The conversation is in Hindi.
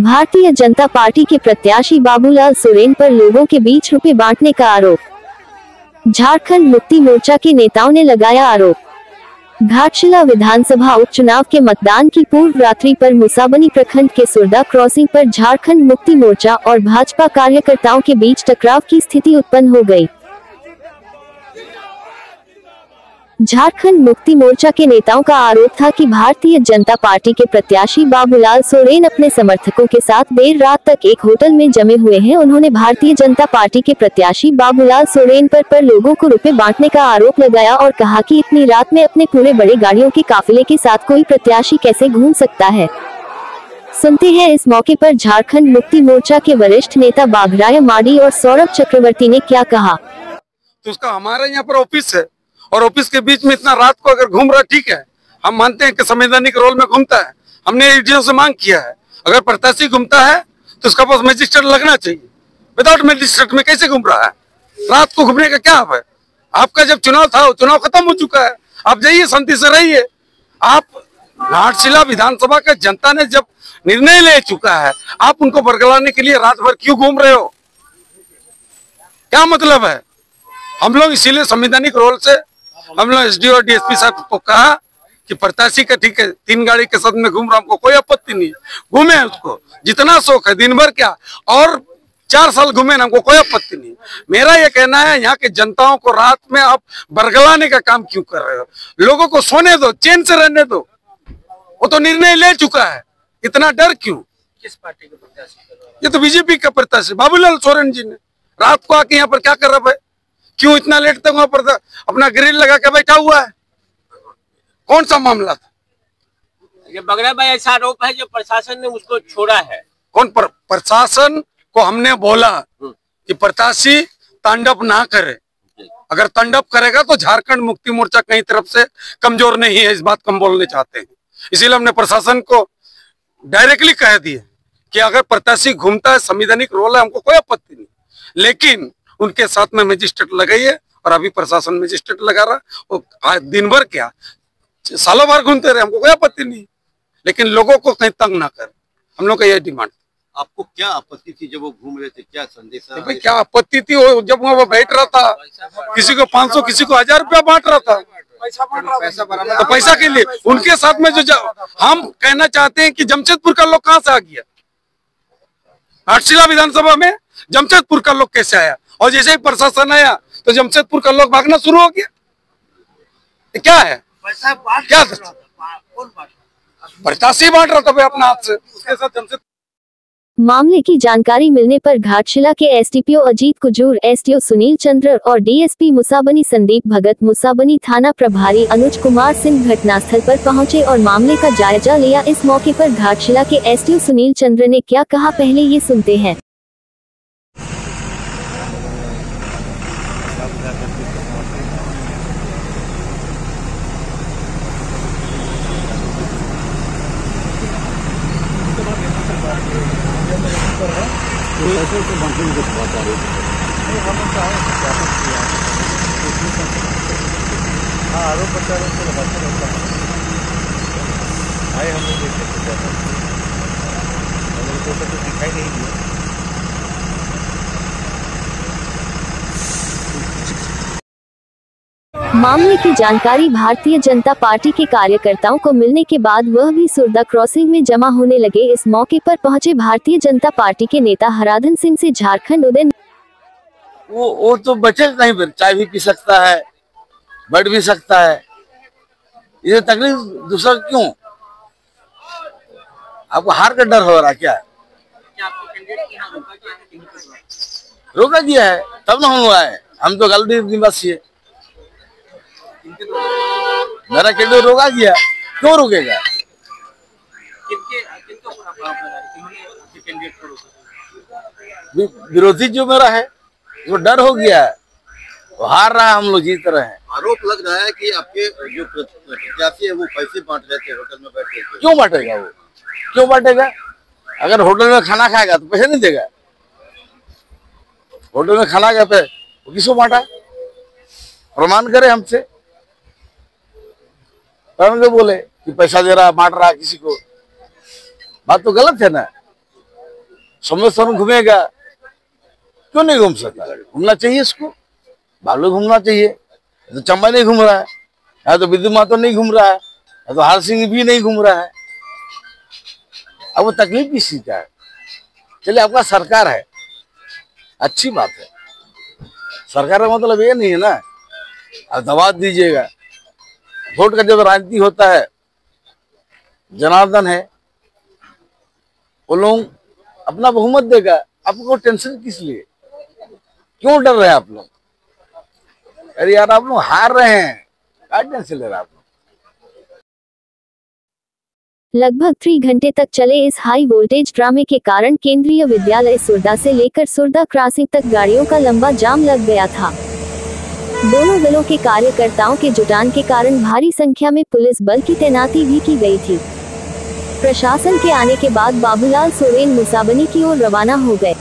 भारतीय जनता पार्टी के प्रत्याशी बाबूलाल सोरेन पर लोगों के बीच रुपए बांटने का आरोप। झारखंड मुक्ति मोर्चा के नेताओं ने लगाया आरोप। घाटशिला विधानसभा उपचुनाव के मतदान की पूर्व रात्रि पर मुसाबनी प्रखंड के सुरदा क्रॉसिंग पर झारखंड मुक्ति मोर्चा और भाजपा कार्यकर्ताओं के बीच टकराव की स्थिति उत्पन्न हो गई। झारखंड मुक्ति मोर्चा के नेताओं का आरोप था कि भारतीय जनता पार्टी के प्रत्याशी बाबूलाल सोरेन अपने समर्थकों के साथ देर रात तक एक होटल में जमे हुए हैं। उन्होंने भारतीय जनता पार्टी के प्रत्याशी बाबूलाल सोरेन पर लोगों को रुपए बांटने का आरोप लगाया और कहा कि इतनी रात में अपने पूरे बड़े गाड़ियों के काफिले के साथ कोई प्रत्याशी कैसे घूम सकता है। सुनते हैं इस मौके पर झारखंड मुक्ति मोर्चा के वरिष्ठ नेता बाघराय माडी और सौरभ चक्रवर्ती ने क्या कहा। तो उसका हमारे यहाँ पर ऑफिस है और ऑफिस के बीच में इतना रात को अगर घूम रहा, ठीक है, हम मानते हैं कि संवैधानिक रोल में घूमता है। हमने एडीओ से मांग किया है, अगर प्रत्याशी घूमता है तो उसका पास मजिस्ट्रेट लगना चाहिए। विदाउट मजिस्ट्रेट में कैसे घूम रहा है? रात को घूमने का क्या है? आपका जब चुनाव था वो चुनाव खत्म हो चुका है, आप जाइए शांति से रहिए। आप घाटशिला विधानसभा का जनता ने जब निर्णय ले चुका है, आप उनको बरगलाने के लिए रात भर क्यों घूम रहे हो? क्या मतलब है? हम लोग इसीलिए संवैधानिक रोल से हम लोग एसडीओ और डीएसपी साहब को कहा कि प्रत्याशी का ठीक है 3 गाड़ी के साथ में घूम रहा, हमको कोई आपत्ति नहीं, घूमे उसको जितना शौक है, दिन भर क्या और 4 साल घूमे ना, हमको कोई आपत्ति नहीं। मेरा ये कहना है यहाँ के जनताओं को रात में आप बरगलाने का काम क्यों कर रहे हो? लोगों को सोने दो, चैन से रहने दो। वो तो निर्णय ले चुका है, इतना डर क्यों? किस पार्टी के प्रत्याशी? ये तो बीजेपी का प्रत्याशी बाबूलाल सोरेन जी ने रात को आके यहाँ पर क्या कर रहा है? क्यों इतना लेट तक वहां पर अपना ग्रिल लगा के बैठा हुआ है? कौन सा मामला था? ये बगरा भाई ऐसा आरोप है जो प्रशासन ने उसको छोड़ा है। कौन प्रशासन को हमने बोला कि प्रत्याशी तांडव ना करे, अगर तांडव करेगा तो झारखंड मुक्ति मोर्चा कहीं तरफ से कमजोर नहीं है, इस बात को हम बोलने चाहते हैं। इसीलिए हमने प्रशासन को डायरेक्टली कह दिया कि अगर प्रत्याशी घूमता है, संवैधानिक रोल है, हमको कोई आपत्ति नहीं, लेकिन उनके साथ में मजिस्ट्रेट लगाइए। और अभी प्रशासन मजिस्ट्रेट लगा रहा, वो दिन भर क्या सालों भर घूमते रहे, हमको कोई आपत्ति नहीं, लेकिन लोगों को कहीं तंग ना कर। हम लोग का यह डिमांड। आपको क्या आपत्ति थी जब वो घूम रहे थे? क्या संदेश? भाई क्या आपत्ति थी? वो जब वो बैठ रहा था, किसी को 500 किसी को 1000 रुपया बांट रहा था, तो पैसा के लिए उनके साथ में जो हम कहना चाहते हैं कि जमशेदपुर का लोग कहाँ से आ गया? घाटशिला विधानसभा में जमशेदपुर का लोग कैसे आया? और जैसे ही प्रशासन आया तो जमशेदपुर का लोग भागना शुरू हो गया। क्या है? क्या प्रत्याशी बांट रहा था भाई अपना हाथ से, उसके साथ जमशेदपुर। मामले की जानकारी मिलने पर घाटशिला के एसडीपीओ अजीत कुजूर, एसडीओ सुनील चंद्र और डीएसपी मुसाबनी संदीप भगत, मुसाबनी थाना प्रभारी अनुज कुमार सिंह घटनास्थल पर पहुंचे और मामले का जायजा लिया। इस मौके पर घाटशिला के एसडीओ सुनील चंद्र ने क्या कहा, पहले ये सुनते हैं। आरोप प्रत्यारोप से लगाते रहता है। आए हम लोग देख सकते हैं, तो कुछ दिखाई नहीं दिया। मामले की जानकारी भारतीय जनता पार्टी के कार्यकर्ताओं को मिलने के बाद वह भी सुरदा क्रॉसिंग में जमा होने लगे। इस मौके पर पहुंचे भारतीय जनता पार्टी के नेता हराधन सिंह से झारखंड उदय। वो तो बचे नहीं, फिर चाय भी पी सकता है, बैठ भी सकता है, ये तकलीफ दूसरा क्यों? आपको हार का डर हो रहा क्या? रोका दिया है तब ना हम आए, हम तो गलती निवासी है। मेरा कैंडिडेट रोका गया, क्यों रुकेगा? विरोधी जो मेरा है वो डर हो गया है, वो हार रहा है, हम लोग जीत रहे हैं। आरोप लग रहा है कि आपके जो प्रत्याशी है वो पैसे बांट रहे थे होटल में बैठ के। क्यों बांटेगा? वो क्यों बांटेगा? अगर होटल में खाना खाएगा तो पैसे नहीं देगा। होटल में खाना खाते वो किसको बांटा? प्रमाण करे हमसे, तब बोले कि पैसा दे रहा, बांट रहा किसी को। बात तो गलत है ना। सोमेश्वर घूमेगा, क्यों नहीं घूम सकता? घूमना चाहिए इसको, बालू घूमना चाहिए। तो चंबा नहीं घूम रहा है, या तो विद्युत महतो नहीं घूम रहा है, या तो हार सिंह भी नहीं घूम रहा है। अब वो तकलीफ किस चीज का है? चलिए आपका सरकार है, अच्छी बात है, सरकार का मतलब ये नहीं है ना आप दबाव दीजिएगा। वोट का जब राजनीति होता है, जनार्दन है, वो लोग अपना बहुमत देगा, आपको टेंशन किस लिए? क्यों डर रहे हैं आप लोग? अरे यार आप लोग हार रहे हैं, क्या टेंशन ले रहे हैं आप लोग? लगभग 3 घंटे तक चले इस हाई वोल्टेज ड्रामे के कारण केंद्रीय विद्यालय सुरदा से लेकर सुरदा क्रॉसिंग तक गाड़ियों का लंबा जाम लग गया था। दोनों दलों के कार्यकर्ताओं के जुटान के कारण भारी संख्या में पुलिस बल की तैनाती भी की गई थी। प्रशासन के आने के बाद बाबूलाल सोरेन मुसाबनी की ओर रवाना हो गए।